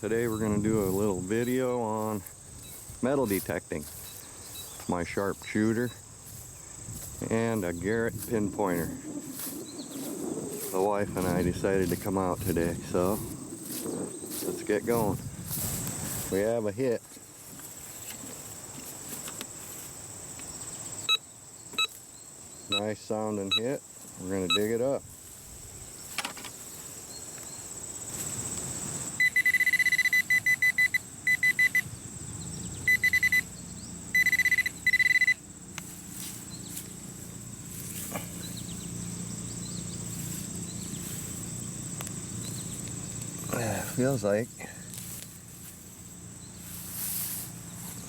Today we're going to do a little video on metal detecting. My sharpshooter and a Garrett pinpointer. The wife and I decided to come out today, so let's get going. We have a hit. Nice sounding hit. We're going to dig it up. Feels like.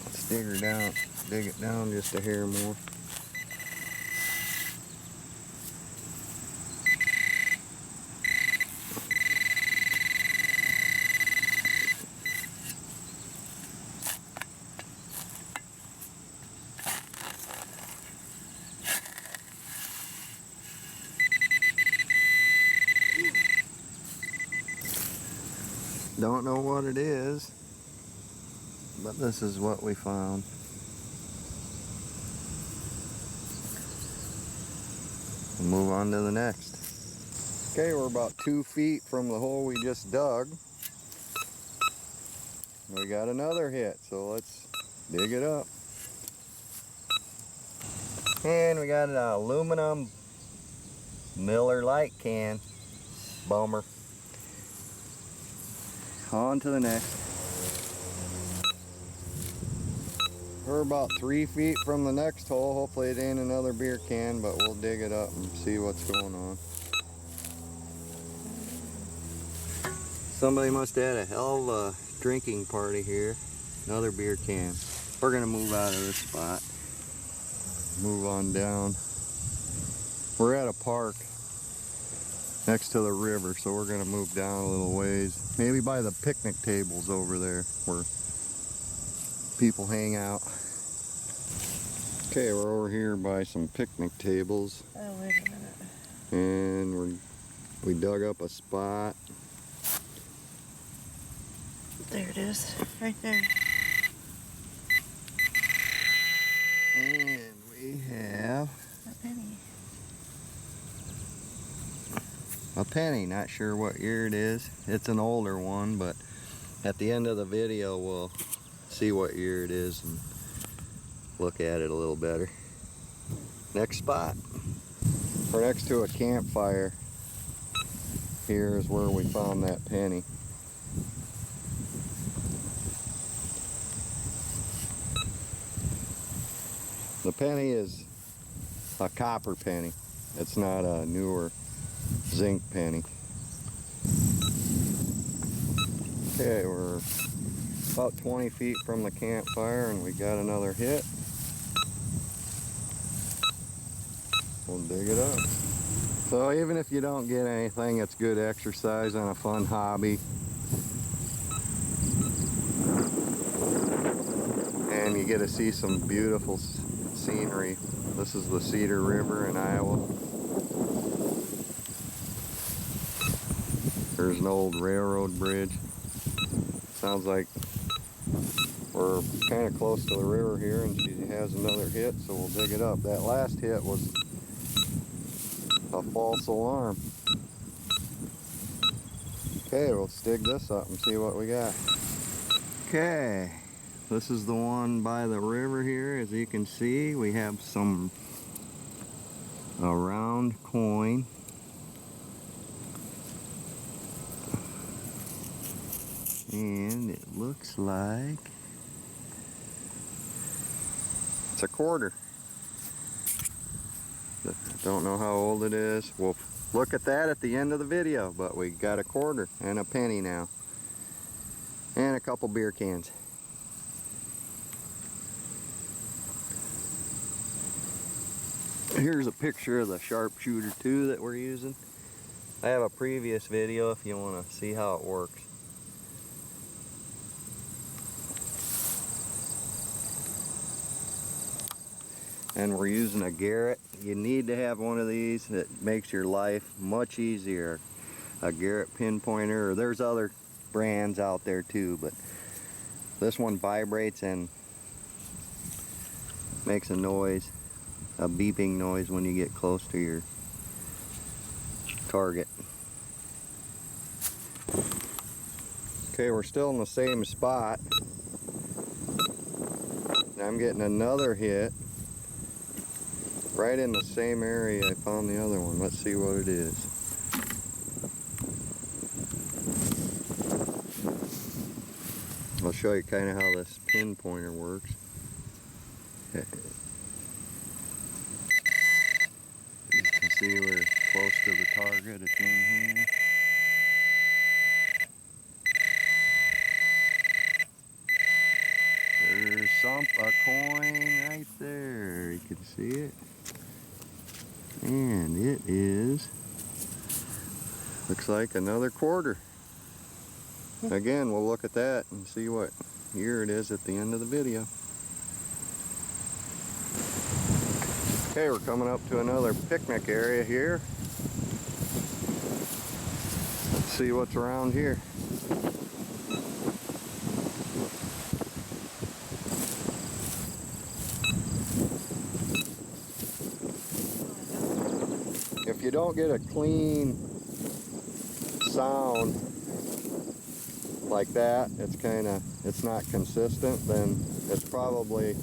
Let's dig her down, dig it down just a hair more. Don't know what it is, but this is what we found. We'll move on to the next. Okay, we're about 2 feet from the hole we just dug. We got another hit, so let's dig it up. And we got an aluminum Miller light can. Bummer. On to the next. We're about 3 feet from the next hole. Hopefully it ain't another beer can, but we'll dig it up and see what's going on. Somebody must have had a hell of a drinking party here. Another beer can. We're gonna move out of this spot. Move on down. We're at a park next to the river, so we're gonna move down a little ways. Maybe by the picnic tables over there where people hang out. Okay, we're over here by some picnic tables. Oh, wait a minute. And we dug up a spot. There it is, right there. And we have A penny. a penny. Not sure what year it is. It's an older one, but at the end of the video we'll see what year it is and look at it a little better. Next spot. We're next to a campfire. Here is where we found that penny. The penny is a copper penny. It's not a newer zinc penny. Okay, we're about 20 feet from the campfire and we got another hit. We'll dig it up. So even if you don't get anything, it's good exercise and a fun hobby. And you get to see some beautiful scenery. This is the Cedar River in Iowa. There's an old railroad bridge. Sounds like we're kind of close to the river here, and she has another hit, so we'll dig it up. That last hit was a false alarm. Okay, let's dig this up and see what we got. Okay, this is the one by the river here. As you can see, we have a round coin. And it looks like it's a quarter. Don't know how old it is. We'll look at that at the end of the video, but we got a quarter and a penny now. And a couple beer cans. Here's a picture of the sharpshooter 2 that we're using. I have a previous video if you want to see how it works. And we're using a Garrett. You need to have one of these that makes your life much easier. A Garrett pinpointer, or there's other brands out there too, but this one vibrates and makes a noise, a beeping noise when you get close to your target. Okay, we're still in the same spot. I'm getting another hit right in the same area I found the other one. Let's see what it is. I'll show you kind of how this pinpointer works. Okay. You can see we're close to the target. It's in here. There's a coin right there. You can see it. And it is, looks like another quarter. Again, we'll look at that and see what year it is at the end of the video. Okay, we're coming up to another picnic area here. Let's see what's around here. If you don't get a clean sound like that, it's not consistent, then it's probably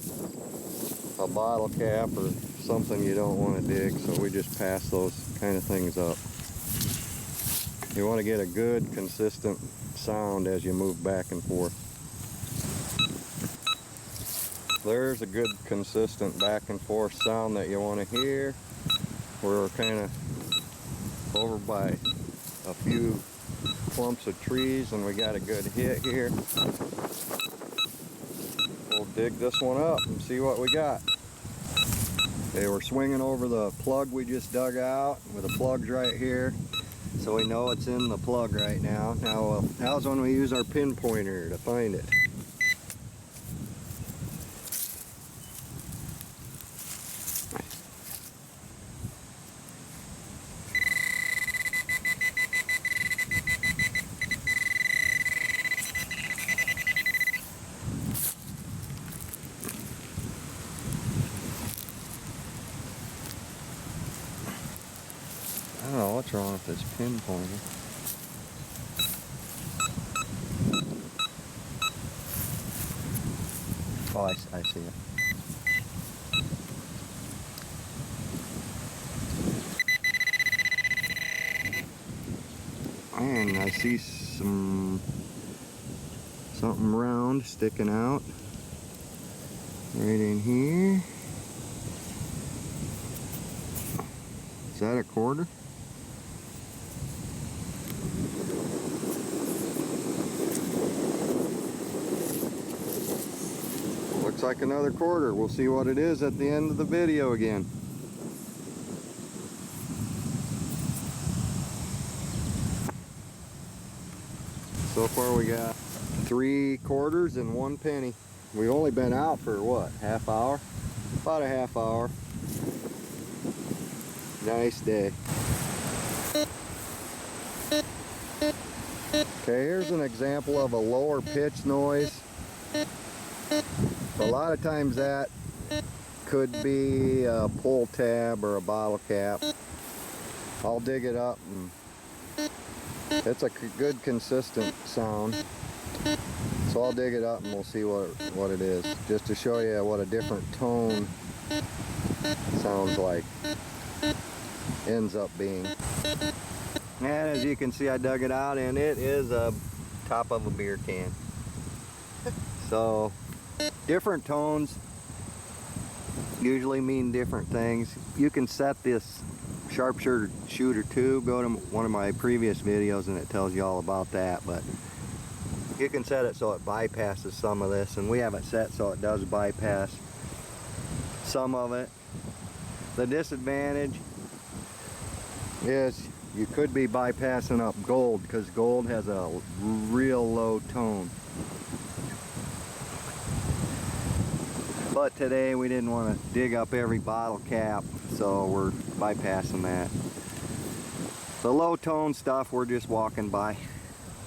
a bottle cap or something you don't want to dig, so we just pass those kind of things up. You want to get a good consistent sound as you move back and forth. There's a good consistent back and forth sound that you want to hear. We're kind of over by a few clumps of trees and we got a good hit here. We'll dig this one up and see what we got. Okay, we're swinging over the plug we just dug out with the plugs right here, so we know it's in the plug right now. Now's when we use our pinpointer to find it. I don't know what's wrong with this pinpointer. Oh, I see it. And I see something round sticking out right in here. Is that a quarter? Looks like another quarter. We'll see what it is at the end of the video again. So far we got 3 quarters and 1 penny. We've only been out for what, half hour? About a half hour. Nice day. Okay, here's an example of a lower pitch noise. A lot of times that could be a pull tab or a bottle cap. I'll dig it up and it's a good consistent sound. So I'll dig it up and we'll see what it is, just to show you what a different tone sounds like, ends up being. And as you can see, I dug it out and it is a top of a beer can. So different tones usually mean different things. You can set this sharpshooter too. Go to one of my previous videos and it tells you all about that, but you can set it so it bypasses some of this, and we have it set so it does bypass some of it. The disadvantage is you could be bypassing up gold, because gold has a real low tone. But today we didn't want to dig up every bottle cap, so we're bypassing that. The low tone stuff we're just walking by.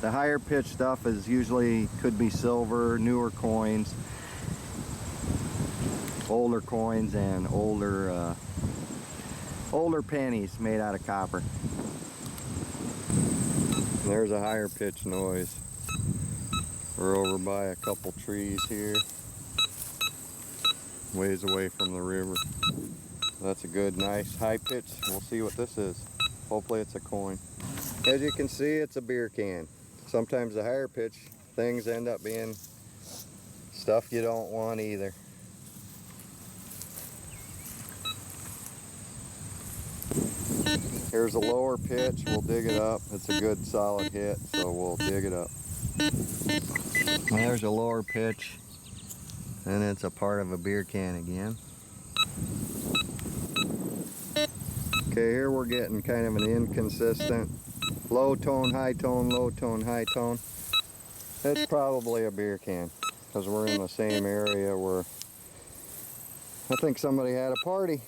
The higher pitch stuff is usually could be silver, newer coins, older coins, and older pennies made out of copper. And there's a higher pitch noise. We're over by a couple trees here, ways away from the river. That's a good, nice high pitch. We'll see what this is. Hopefully it's a coin. As you can see, it's a beer can. Sometimes the higher pitch things end up being stuff you don't want either. Here's a lower pitch. We'll dig it up. It's a good solid hit, so we'll dig it up. There's a lower pitch, and it's a part of a beer can again. Okay, here we're getting kind of an inconsistent low tone, high tone, low tone, high tone. It's probably a beer can because we're in the same area where I think somebody had a party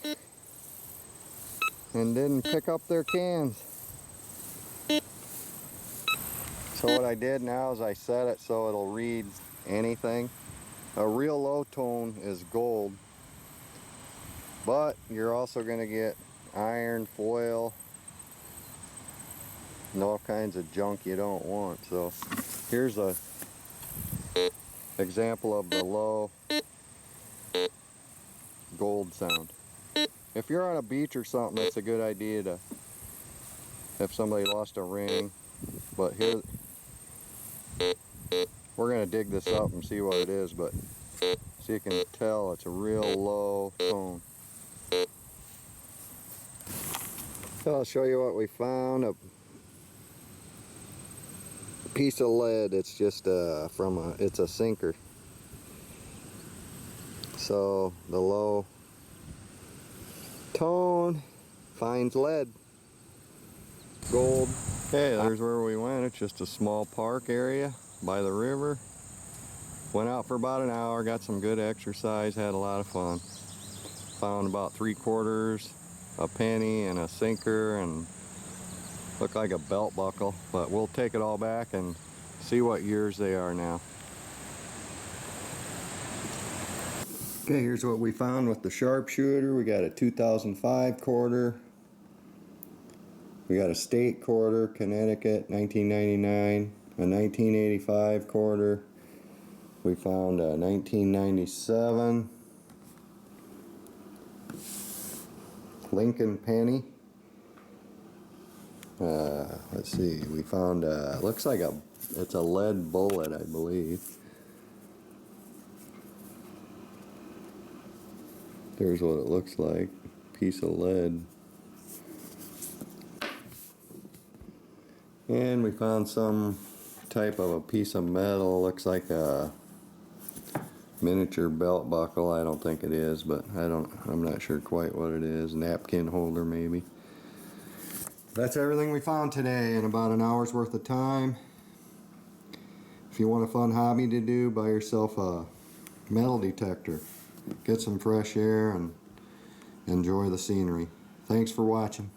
and didn't pick up their cans. So what I did now is I set it so it'll read anything. A real low tone is gold, but you're also going to get iron, foil, and all kinds of junk you don't want. So here's a example of the low gold sound. If you're on a beach or something, it's a good idea to, if somebody lost a ring. But here, we're going to dig this up and see what it is, but so you can tell it's a real low tone. So I'll show you what we found. A piece of lead. It's just it's a sinker. So the low tone finds lead. Gold. Okay, there's where we went. It's just a small park area by the river. Went out for about an hour, got some good exercise, had a lot of fun. Found about 3/4, a penny, and a sinker, and looked like a belt buckle, but we'll take it all back and see what years they are now. Okay, here's what we found with the sharpshooter. We got a 2005 quarter. We got a state quarter, Connecticut, 1999. A 1985 quarter. We found a 1997 Lincoln penny. Let's see, we found looks like it's a lead bullet, I believe. There's what it looks like, piece of lead. And we found some type of a piece of metal, looks like a miniature belt buckle. I don't think it is, but I'm not sure quite what it is. Napkin holder maybe. That's everything we found today in about an hour's worth of time. If you want a fun hobby to do, buy yourself a metal detector. Get some fresh air and enjoy the scenery. Thanks for watching.